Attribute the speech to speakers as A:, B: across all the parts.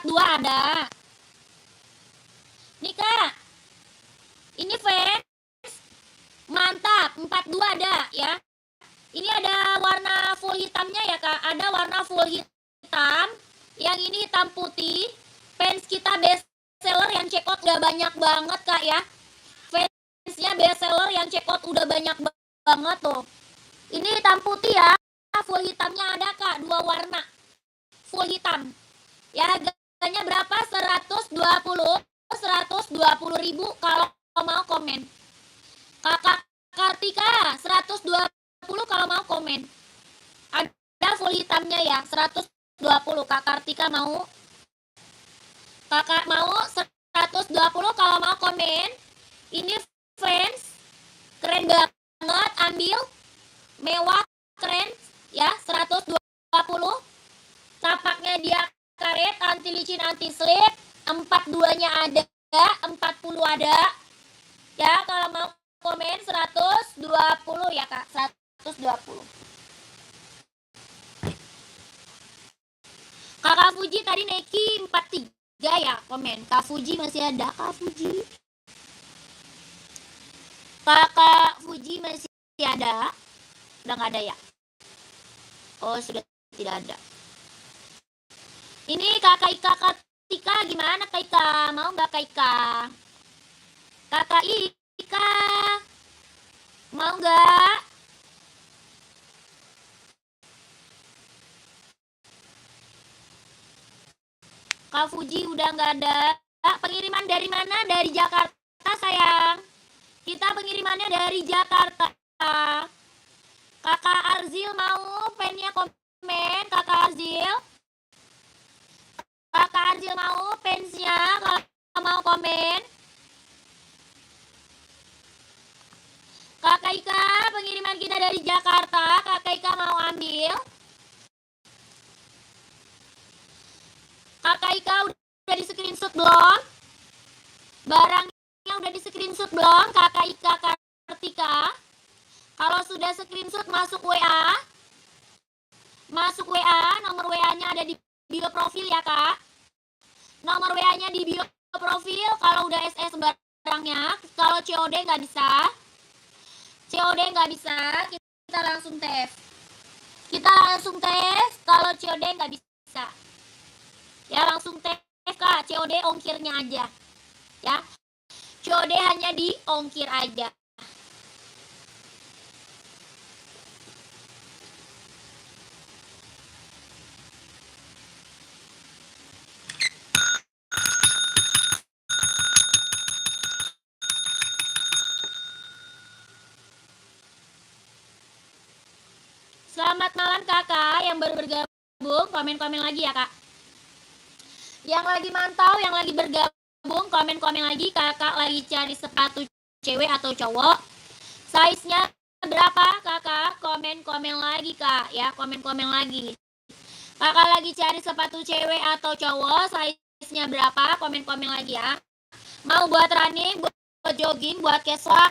A: 42 ada. Nih Kak, ini fans mantap, 42 ada ya. Ini ada warna full hitamnya ya Kak, ada warna full hitam. Yang ini hitam putih. Fans kita best seller yang check out udah banyak banget Kak ya. Fansnya best seller yang check out udah banyak banget tuh. Ini hitam putih ya, full hitamnya ada Kak, 2 warna full hitam ya. Harganya berapa? 120 ribu kalau mau komen. Kakak Kartika 120 kalau mau komen. Ada full hitamnya ya, 120. Kak Kartika mau, kakak mau 120 kalau mau komen. Ini fans keren banget, ambil mewah keren ya, 120. Tapaknya dia karet, anti licin, anti slip. 42 nya ada, 40 ada ya. Kalau mau komen 120 ya Kak, 120. Kakak Fuji tadi Neki 43 ya komen. Kak Fuji masih ada, Kak Fuji. Kakak Fuji masih ada. Udah nggak ada ya? Oh, sudah tidak ada. Ini Kakak Ika Kartika gimana Kak Ika? Mau nggak Kak Ika? Kakak Ika mau nggak? Kak Fuji udah nggak ada. Pengiriman dari mana? Dari Jakarta sayang. Kita pengirimannya dari Jakarta. Kakak Arzil mau pennya komen. Kakak Arzil. Kakak Arzil mau pensnya kalau mau komen. Kakak Ika pengiriman kita dari Jakarta. Kakak Ika mau ambil. Kakak Ika udah di screenshot belum? Barangnya udah di screenshot belum? Kakak Ika Kartika. Kalau sudah screenshot masuk WA. Masuk WA, nomor WA-nya ada di bio profil ya Kak. Nomor WA-nya di bio profil. Kalau udah SS barangnya, kalau COD nggak bisa. COD nggak bisa, kita langsung tes. Kita langsung tes, kalau COD nggak bisa. Ya langsung tes Kak, COD ongkirnya aja. Ya, COD hanya di ongkir aja. Selamat malam kakak yang baru bergabung, komen-komen lagi ya kak. Yang lagi mantau, yang lagi bergabung, komen-komen lagi. Kakak lagi cari sepatu cewek atau cowok, size-nya berapa kakak? Komen-komen lagi kak ya, komen-komen lagi. Kakak lagi cari sepatu cewek atau cowok, size-nya berapa? Komen-komen lagi ya. Mau buat running, buat jogging, buat casual,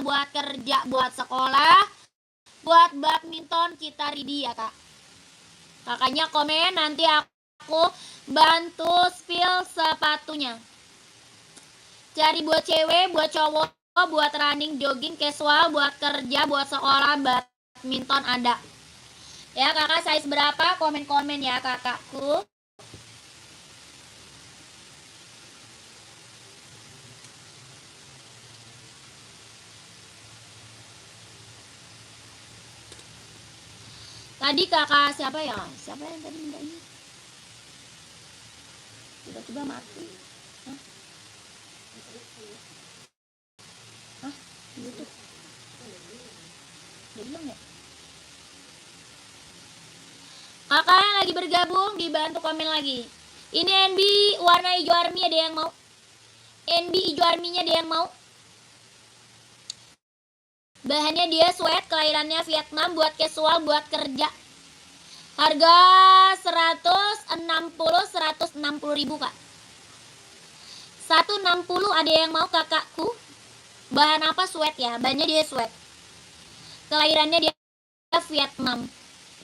A: buat kerja, buat sekolah, buat badminton, kita ready ya kak. Kakaknya komen, nanti aku bantu spill sepatunya. Cari buat cewek, buat cowok, buat running, jogging, casual, buat kerja, buat sekolah, badminton ada. Ya kakak size berapa? Komen-komen ya kakakku. Tadi kakak siapa ya? Siapa yang tadi minta ini? Tiba-tiba mati. Hah? YouTube. Udah bilang ya? Kakak yang lagi bergabung dibantu komen lagi. Ini NB warna hijau army, ada yang mau? NB hijau army-nya ada yang mau? Bahannya dia sweat, kelahirannya Vietnam, buat casual, buat kerja. Harga 160 ribu kak. 160 ada yang mau kakakku? Bahan apa? Sweat ya, bahannya dia sweat. Kelahirannya dia Vietnam.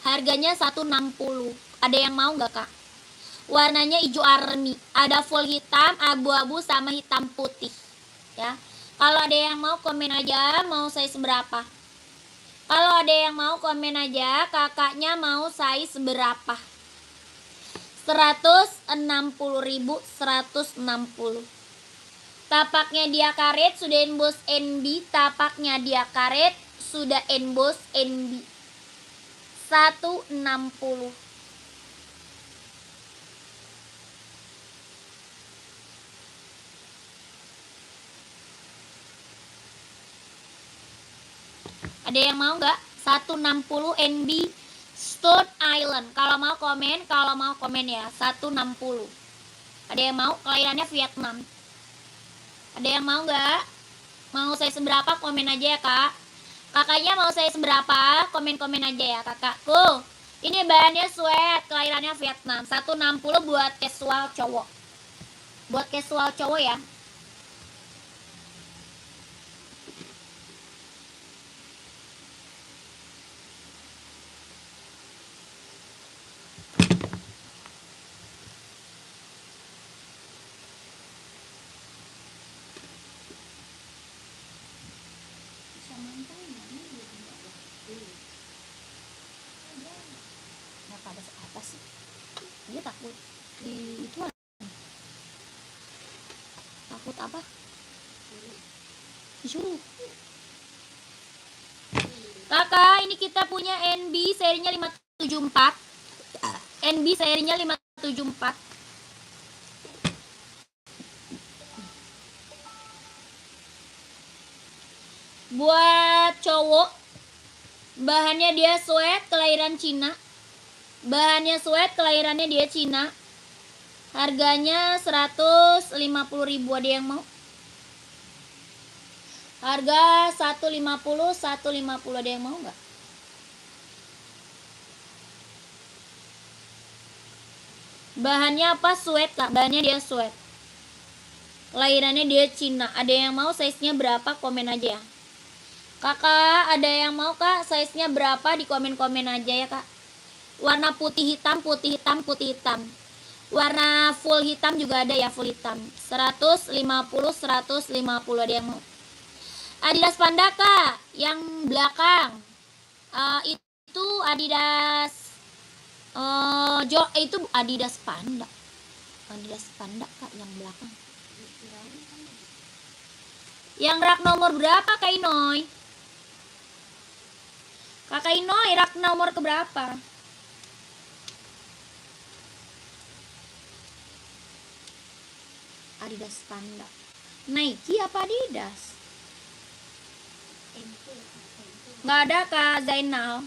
A: Harganya 160. Ada yang mau nggak kak? Warnanya hijau army. Ada full hitam, abu-abu sama hitam putih. Ya. Kalau ada yang mau komen aja mau size berapa. Kalau ada yang mau komen aja kakaknya mau size berapa. 160.160. Tapaknya dia karet sudah emboss NB. Tapaknya dia karet sudah emboss NB. 160. Ada yang mau nggak? 160 NB Stone Island. Kalau mau komen ya. 160. Ada yang mau? Kelahirannya Vietnam. Ada yang mau nggak? Mau saya seberapa? Komen aja ya kak. Kakaknya mau saya seberapa? Komen-komen aja ya kakakku. Ini bahannya sweat, kelahirannya Vietnam. 160 buat casual cowok. Buat casual cowok ya. Pada apa sih? Dia takut di itu. Takut apa? Disuruh. Kakak, ini kita punya NB serinya 574. NB serinya 574. Buat cowok, bahannya dia sweat, kelahiran Cina. Bahannya sweat, kelahirannya dia Cina. Harganya 150.000. Ada yang mau? Harga 150, 150. Ada yang mau nggak? Bahannya apa? Sweat kak. Bahannya dia sweat. Kelahirannya dia Cina. Ada yang mau size-nya berapa? Komen aja ya. Kakak, ada yang mau kak size-nya berapa? Di komen-komen aja ya kak. Warna putih hitam, putih hitam, putih hitam. Warna full hitam juga ada ya, full hitam. 150, 150. Ada yang mau? Adidas Panda kak, yang belakang. Itu Adidas itu Adidas Panda. Adidas Panda kak, yang belakang. Yang rak nomor berapa Kak Inoy? Kakak Inoy, rak nomor keberapa? Adidas Panda. Nike apa Adidas? Nggak ada Kak Zainal.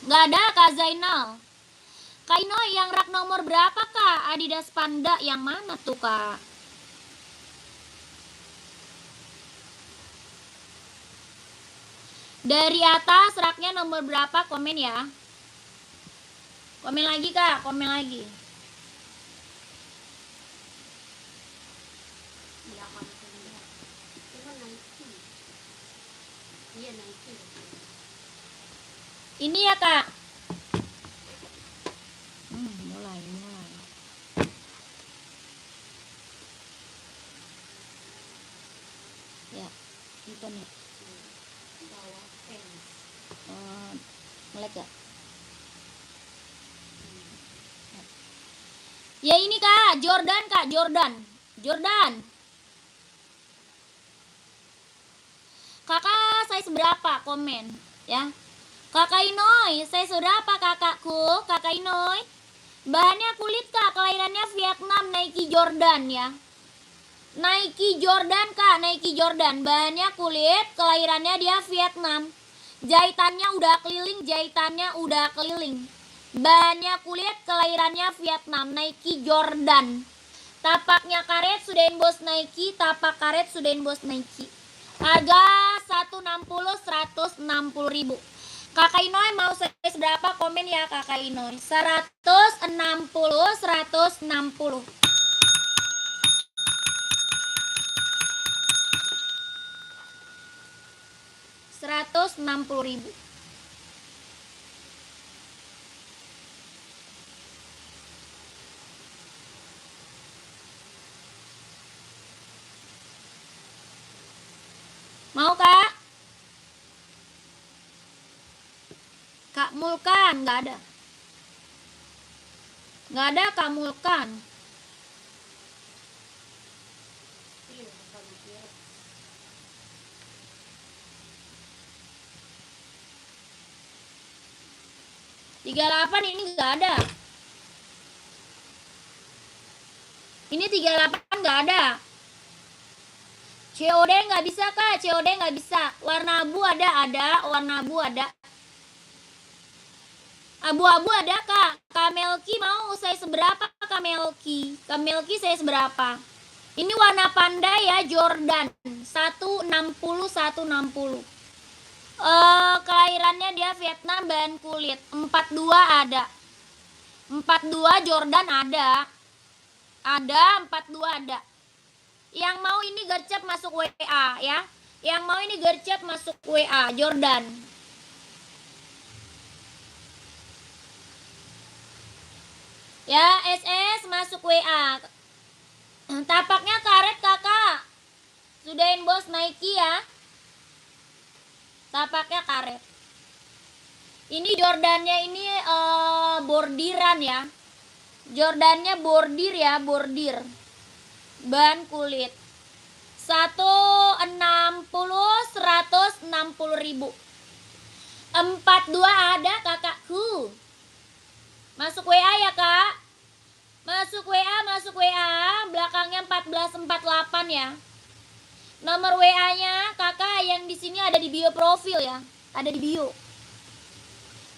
A: Nggak ada Kak Zainal. Kak Inoy, yang rak nomor berapa Kak? Adidas Panda yang mana tuh Kak? Dari atas raknya nomor berapa? Komen ya. Komen lagi Kak, komen lagi. Ini ya Kak. Mulai. Ya, itu nih. Melek ya? Ya ini Kak, Jordan Kak, Jordan. Kakak size berapa? Komen ya. Kakak Inoy, size berapa kakakku? Kakak Inoy. Bahannya kulit Kak, kelahirannya Vietnam, Nike Jordan ya. Nike Jordan Kak, Nike Jordan. Bahannya kulit, kelahirannya dia Vietnam. Jahitannya udah keliling. Bahannya kulit, kelahirannya Vietnam, Nike Jordan. Tapaknya karet sudah emboss Nike, tapak karet sudah emboss Nike. Harga 160, 160.000. Kakak Inoy mau size berapa? Komen ya Kakak Inoy. 160, 160. Mau Kak? Kak Mulkan, nggak ada. Nggak ada Kak Mulkan. Tiga 38 ini nggak ada. Ini 38 nggak ada. COD nggak bisa Kak, COD nggak bisa. Warna abu ada, warna abu ada. Abu-abu ada Kak. Kamelki mau saya seberapa Kamelki? Kamelki saya seberapa? Ini warna panda ya, Jordan 160 160. Kelahirannya dia Vietnam, bahan kulit 42 ada. 42 Jordan ada. Ada 42 ada. Yang mau ini gercep masuk WA ya. Yang mau ini gercep masuk WA Jordan. Ya, SS masuk WA. Tapaknya karet Kakak. Sudah inbox Nike ya. Tapaknya karet. Ini Jordannya ini bordiran ya. Jordannya bordir ya, bordir. Bahan kulit 160 160 ribu. 42 ada kakakku. Masuk WA ya Kak. Masuk WA, belakangnya 1448 ya. Nomor WA-nya Kakak yang di sini ada di bio profil ya. Ada di bio.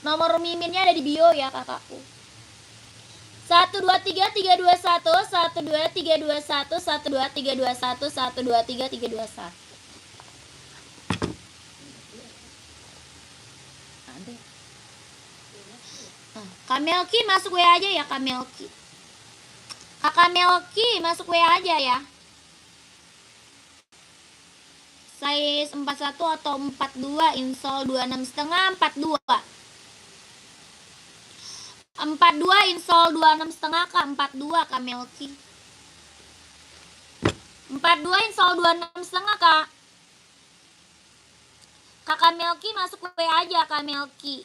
A: Nomor miminnya ada di bio ya Kakakku. 123321 12321 12321 12321. Kamelki masuk WA aja ya Kamelki. Kakak Melki masuk WA aja ya. Size 41 atau 42, insole 26,5 42. 42 insole 26,5 Kak, 42 Kak Melki. 42 insole 26,5 Kak. Kakak Melki masuk WA aja Kak Melki.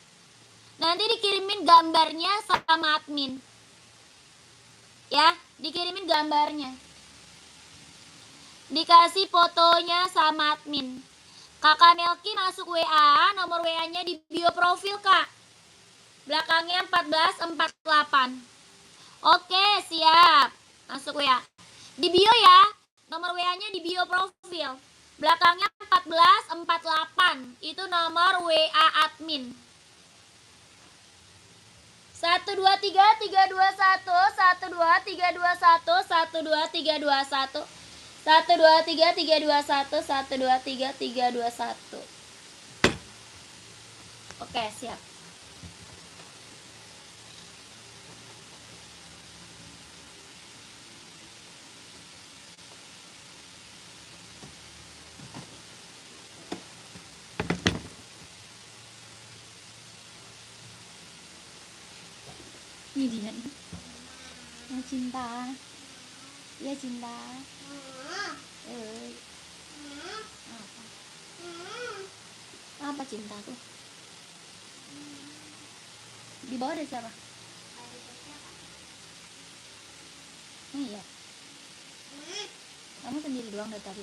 A: Nanti dikirimin gambarnya sama admin. Ya, dikirimin gambarnya. Dikasih fotonya sama admin. Kakak Melki masuk WA, nomor WA-nya di bio profil Kak. Belakangnya 1448. Oke, siap. Masuk WA. Di bio ya. Nomor WA-nya di bio profil. Belakangnya 1448. Itu nomor WA admin. 123321 12321 12321 123321 123321. Oke, siap. Ini dia nih. Ya cinta. Ya cinta. Apa cintaku? Di bawah ada siapa? Iya. Kamu sendiri doang dari tadi.